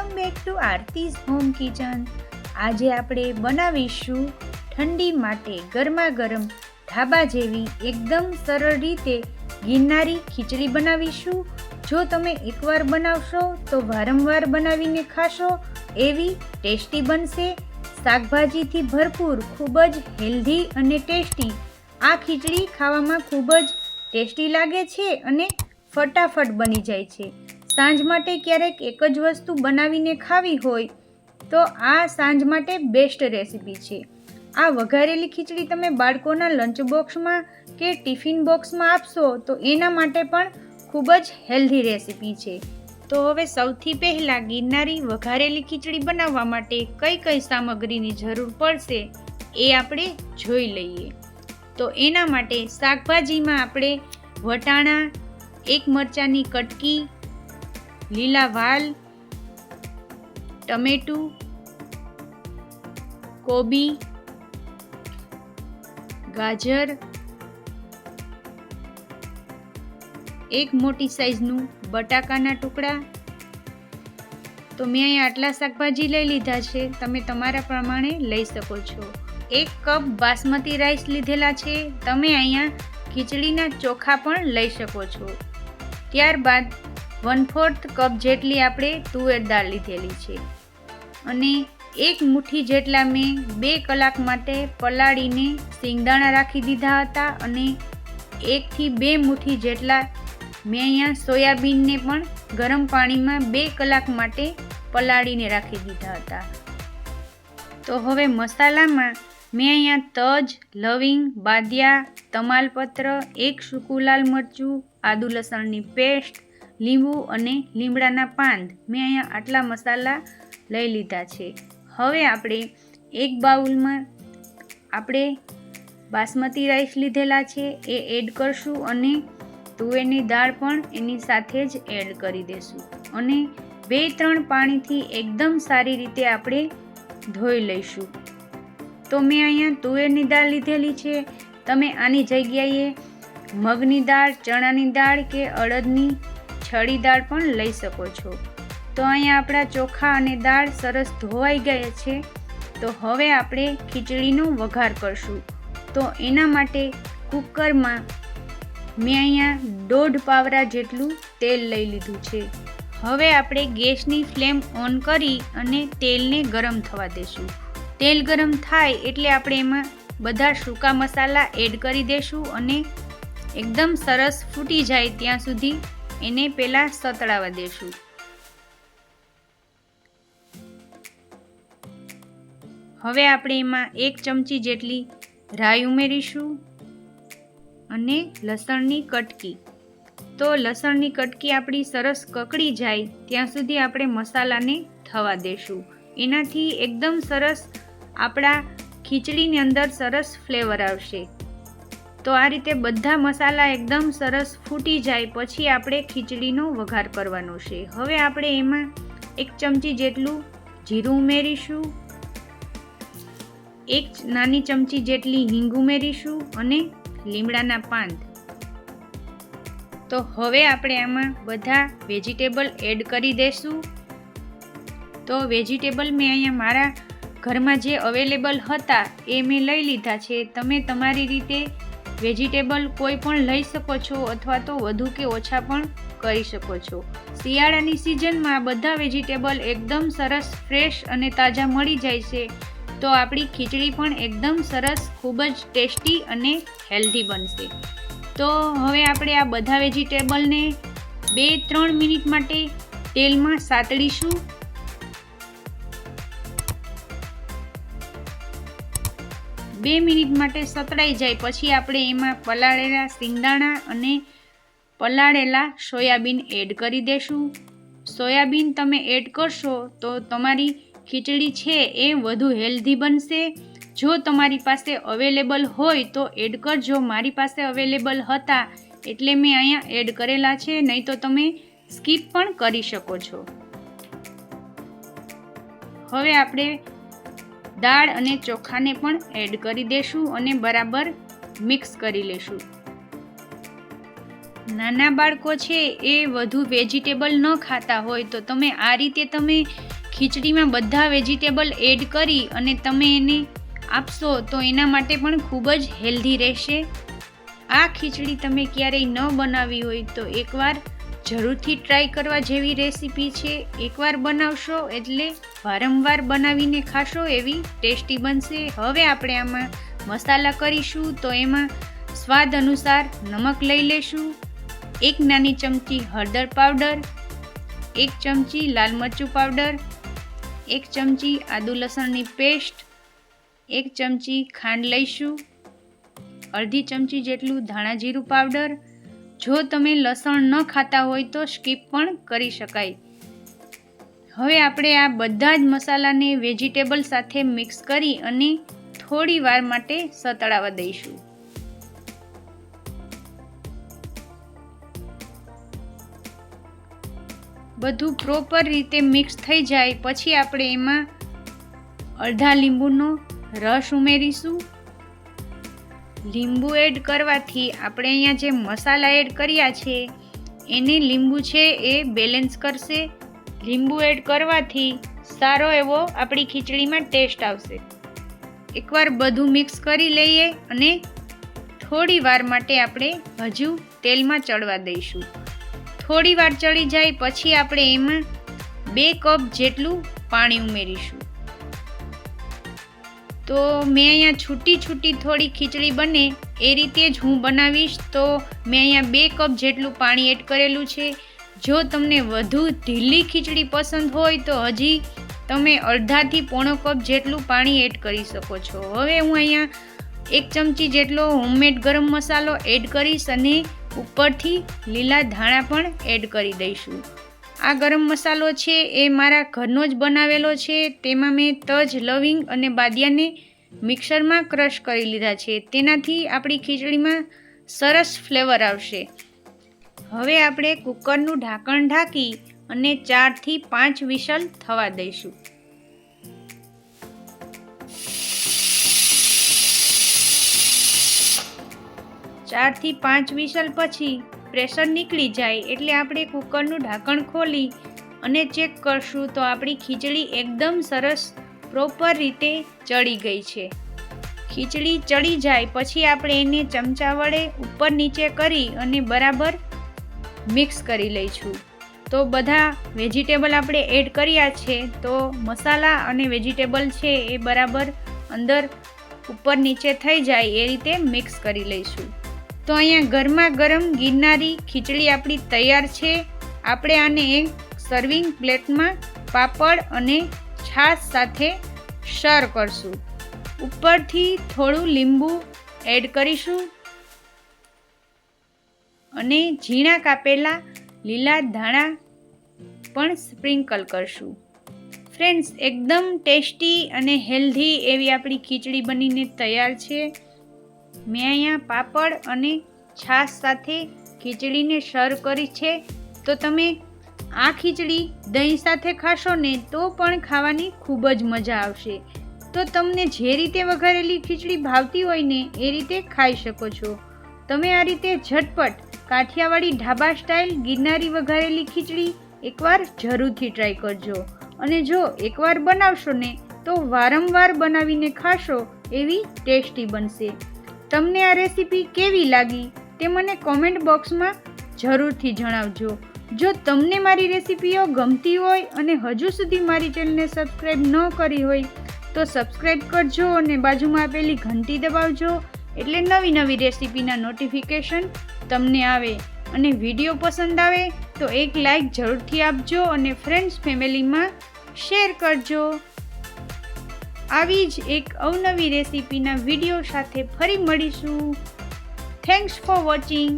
Welcome back to Aarti's home kitchen. આજે આપણે બનાવીશું ઠંડી માટે ગરમા ગરમ ઢાબા જેવી એકદમ સરળ રીતે ગિરનારી ખીચડી બનાવીશું। જો તમે એકવાર બનાવશો તો વારંવાર બનાવીને ખાશો એવી ટેસ્ટી બનશે। શાકભાજીથી ભરપૂર ખૂબ જ હેલ્ધી અને ટેસ્ટી આ ખીચડી ખાવામાં ખૂબ જ ટેસ્ટી લાગે છે અને ફટાફટ બની જાય છે। સાંજ માટે ક્યારેક એક જ વસ્તુ બનાવીને ખાવી હોય તો આ સાંજ માટે બેસ્ટ રેસીપી છે। આ વઘારેલી ખીચડી તમે બાળકોના લંચ બોક્સમાં કે ટિફિન બોક્સમાં આપશો તો એના માટે પણ ખૂબ જ હેલ્ધી રેસીપી છે। તો હવે સૌથી પહેલાં ગિરનારી વઘારેલી ખીચડી બનાવવા માટે કઈ કઈ સામગ્રીની જરૂર પડશે એ આપણે જોઈ લઈએ। તો એના માટે શાકભાજીમાં આપણે વટાણા, એક મરચાંની કટકી, લીલા વાલ, ટમેટું, કોબી, ગાજર, એક મોટી સાઈઝનું બટાકાના ટુકડા। તો મેં અહીંયા આટલા શાકભાજી લઈ લીધા છે, તમે તમારા પ્રમાણે લઈ શકો છો। 1 કપ બાસમતી રાઈસ લીધેલા છે, તમે અહીંયા ખીચડીના ચોખા પણ લઈ શકો છો। ત્યારબાદ 1/4 કપ જેટલી આપણે તુવેર દાળ લીધેલી છે અને 1 મુઠ્ઠી જેટલા મેં 2 કલાક માટે પલાળીને સિંગદાણા રાખી દીધા હતા અને 1 થી 2 મુઠ્ઠી જેટલા મેં અહીંયા સોયાબીનને પણ ગરમ પાણીમાં 2 કલાક માટે પલાળીને રાખી દીધા હતા। તો હવે મસાલામાં મેં અહીંયા તજ, લવિંગ, બાદિયા, તમાલપત્ર, 1 સૂકું લાલ મરચું, આદુ લસણની પેસ્ટ, લીંબુ અને લીમડાના પાન મેં અહીંયા આટલા મસાલા લઈ લીધા છે। હવે આપણે એક બાઉલમાં આપણે બાસમતી રાઈસ લીધેલા છે એ એડ કરશું અને તુવેરની દાળ પણ એની સાથે જ એડ કરી દેશું અને 2-3 પાણીથી એકદમ સારી રીતે આપણે ધોઈ લઈશું। તો મેં અહીંયા તુવેરની દાળ લીધેલી છે, તમે આની જગ્યાએ મગની દાળ, ચણાની દાળ કે અડદની છડી દાળ પણ લઈ શકો છો। તો અહીંયા આપણા ચોખા અને દાળ સરસ ધોવાઈ ગયા છે। તો હવે આપણે ખીચડીનો વઘાર કરશું। તો એના માટે કુકરમાં મેં અહીંયા 1.5 પાવરા જેટલું તેલ લઈ લીધું છે। હવે આપણે ગેસની ફ્લેમ ઓન કરી અને તેલને ગરમ થવા દેશું। તેલ ગરમ થાય એટલે આપણે એમાં બધા સૂકા મસાલા એડ કરી દેશું અને એકદમ સરસ ફૂટી જાય ત્યાં સુધી એને પહેલાં સતળાવા દેશું। હવે આપણે એમાં 1 ચમચી જેટલી રાઈ ઉમેરીશું અને લસણની કટકી। તો લસણની કટકી આપણી સરસ કકડી જાય ત્યાં સુધી આપણે મસાલાને થવા દેશું। એનાથી એકદમ સરસ આપણા ખીચડીની અંદર સરસ ફ્લેવર આવશે। તો આ રીતે બધા મસાલા એકદમ સરસ ફૂટી જાય પછી આપણે ખીચડીનો વઘાર કરવાનો છે। હવે આપણે એમાં 1 ચમચી જેટલું જીરું ઉમેરીશું, 1 નાની ચમચી જેટલી હિંગ ઉમેરીશું અને લીમડાના પાન। તો હવે આપણે આમાં બધા વેજીટેબલ એડ કરી દઈશું। તો વેજીટેબલ મેં અહીંયા મારા ઘરમાં જે અવેલેબલ હતા એ મેં લઈ લીધા છે, તમે તમારી રીતે વેજીટેબલ કોઈ પણ લઈ શકો છો અથવા તો વધુ કે ઓછા પણ કરી શકો છો। શિયાળાની સિઝનમાં બધા વેજીટેબલ એકદમ સરસ ફ્રેશ અને તાજા મળી જાય છે, તો આપણી ખીચડી પણ એકદમ સરસ ખૂબ જ ટેસ્ટી અને હેલ્ધી બનશે। તો હવે આપણે આ બધા વેજીટેબલને 2-3 મિનિટ માટે તેલમાં સાતળીશું। બે મિનિટ માટે સતળાઈ જાય પછી આપણે એમાં પલાળેલા સિંગદાણા અને પલાળેલા સોયાબીન એડ કરી દેશું। સોયાબીન તમે એડ કરશો તો તમારી ખીચડી છે એ વધુ હેલ્ધી બનશે। જો તમારી પાસે અવેલેબલ હોય તો એડ કરજો, મારી પાસે અવેલેબલ હતા એટલે મેં અહીંયા એડ કરેલા છે, નહીં તો તમે સ્કીપ પણ કરી શકો છો। હવે આપણે દાળ અને ચોખાને પણ એડ કરી દેશું અને બરાબર મિક્સ કરી લેશું। નાના બાળકો છે એ વધુ વેજીટેબલ ન ખાતા હોય તો તમે આ રીતે ખીચડીમાં બધા વેજીટેબલ એડ કરી અને તમે એને આપશો તો એના માટે પણ ખૂબ જ હેલ્ધી રહેશે. આ ખીચડી તમે ક્યારેય ન બનાવી હોય તો એકવાર જરૂરથી ટ્રાય કરવા જેવી રેસીપી છે. એકવાર બનાવશો એટલે વારંવાર બનાવીને ખાશો એવી ટેસ્ટી બનશે. હવે આપણે આમાં મસાલા કરીશું તો એમાં સ્વાદ અનુસાર નમક લઈ લેશું, 1 નાની ચમચી હળદર પાવડર, 1 ચમચી લાલ મરચું પાવડર, 1 ચમચી આદુ લસણની પેસ્ટ, 1 ચમચી ખાંડ લઈશું, અડધી ચમચી જેટલું ધાણા જીરું પાવડર. જો તમે લસણ ન ખાતા હોય તો સ્કીપ પણ કરી શકાય. હવે આપણે આ બધા જ મસાલાને વેજીટેબલ સાથે મિક્સ કરી અને થોડી વાર માટે સતળાવા દઈશું. બધું પ્રોપર રીતે મિક્સ થઈ જાય પછી આપણે એમાં અડધા લીંબુનો રસ ઉમેરીશું. લીંબુ એડ કરવાથી આપણે અહીંયા જે મસાલા એડ કર્યા છે એને લીંબુ છે એ બેલેન્સ કરશે. લીંબુ એડ કરવાથી સારો એવો આપણી ખીચડીમાં ટેસ્ટ આવશે. એકવાર બધું મિક્સ કરી લઈએ અને થોડી વાર માટે આપણે હજુ તેલમાં ચડવા દઈશું. થોડી વાર ચડી જાય પછી આપણે એમાં 2 કપ જેટલું પાણી ઉમેરીશું. તો મેં અહીંયા છૂટી થોડી ખીચડી બને એ રીતે જ હું બનાવીશ. તો મેં અહીંયા 2 કપ જેટલું પાણી એડ કરેલું છે. જો તમને વધુ ઢીલી ખીચડી પસંદ હોય તો હજી તમે અડધાથી પોણો કપ જેટલું પાણી એડ કરી શકો છો. હવે હું અહીંયા 1 ચમચી જેટલો હોમમેડ ગરમ મસાલો એડ કરીશ અને ઉપરથી લીલા ધાણા પણ એડ કરી દઈશું. આ ગરમ મસાલો છે એ મારા ઘરનો જ બનાવેલો છે. તેમાં મેં તજ, લવિંગ અને બાદિયાને મિક્સરમાં ક્રશ કરી લીધા છે. તેનાથી આપણી ખીચડીમાં સરસ ફ્લેવર આવશે. હવે આપણે કુકરનું ઢાંકણ ઢાંકી અને 4 થી 5 વિસલ થવા દઈશું. 4 થી 5 વિસલ પછી પ્રેશર નીકળી જાય એટલે આપણે કુકરનું ઢાંકણ ખોલી અને ચેક કરશું તો આપણી ખીચડી એકદમ સરસ પ્રોપર રીતે ચડી ગઈ છે. ખીચડી ચડી જાય પછી આપણે એને ચમચા વડે ઉપર નીચે કરી અને બરાબર મિક્સ કરી લઈશું. તો બધા વેજીટેબલ આપણે એડ કર્યા છે તો મસાલા અને વેજીટેબલ છે એ બરાબર અંદર ઉપર નીચે થઈ જાય એ રીતે મિક્સ કરી લઈશું. તો અહીંયા ગરમા ગરમ ગિરનારી ખીચડી આપણી તૈયાર છે. આપણે આને એક સર્વિંગ પ્લેટમાં પાપડ અને છાશ સાથે સર્વ કરશું. ઉપરથી થોડું લીંબુ એડ કરીશું અને ઝીણા કાપેલા લીલા ધાણા પણ સ્પ્રિંકલ કરશું. ફ્રેન્ડ્સ, એકદમ ટેસ્ટી અને હેલ્ધી એવી આપણી ખીચડી બનીને તૈયાર છે. મેં અહીંયા પાપડ અને છાશ સાથે ખીચડીને સર્વ કરી છે. તો તમે આ ખીચડી દહીં સાથે ખાશો ને તો પણ ખાવાની ખૂબ જ મજા આવશે. તો તમને જે રીતે વઘારેલી ખીચડી ભાવતી હોય ને એ રીતે ખાઈ શકો છો. તમે આ રીતે ઝટપટ કાઠિયાવાડી ઢાબા સ્ટાઇલ ગિરનારી વઘારેલી ખીચડી એકવાર જરૂરથી ટ્રાય કરજો. અને જો એકવાર બનાવશો ને તો વારંવાર બનાવીને ખાશો એવી ટેસ્ટી બનશે. તમને આ રેસીપી કેવી લાગી તે મને કોમેન્ટ બોક્સમાં જરૂરથી જણાવજો. જો તમને મારી રેસીપીઓ ગમતી હોય અને હજુ સુધી મારી ચેનલને સબસ્ક્રાઈબ ન કરી હોય તો સબસ્ક્રાઈબ કરજો અને બાજુમાં આપેલી ઘંટી દબાવજો એટલે નવી રેસીપીના નોટિફિકેશન તમને આવે. અને વિડીયો પસંદ આવે તો એક લાઈક જરૂરથી આપજો અને ફ્રેન્ડ્સ ફેમિલીમાં શેર કરજો. આવી જ એક અવનવી રેસીપીના વિડીયો સાથે ફરી મળીશું. Thanks for watching.